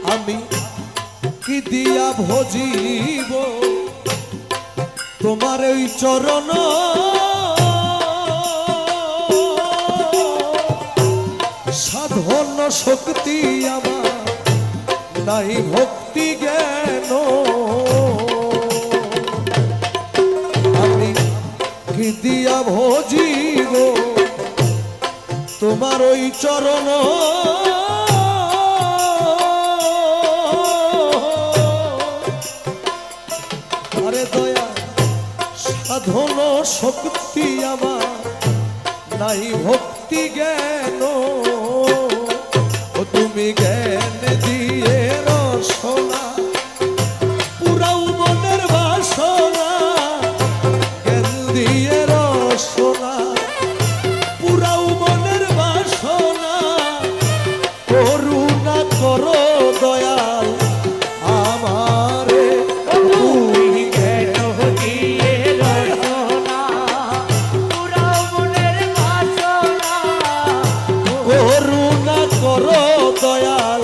আমি কি দিয়া ভজিব তোমার ওই চরণ সাধন শক্তি আমার নাই ভক্তি জ্ঞান আমি কি দিয়া ভজিব তোমার ওই চরণ আরে দয়া সাধন শক্তি আমার নাই ভক্তি জ্ঞান ও তুমি জ্ঞান দিয়ে রসনা পুরাও মনের বাসনা জ্ঞান দিয়ে রসনা পুরাও মনের বাসনা করুণা করো দয়াল আমারে তুমি জ্ঞান দিয়ে রসনা পুরাও মনের বাসনা করুণা করো দয়াল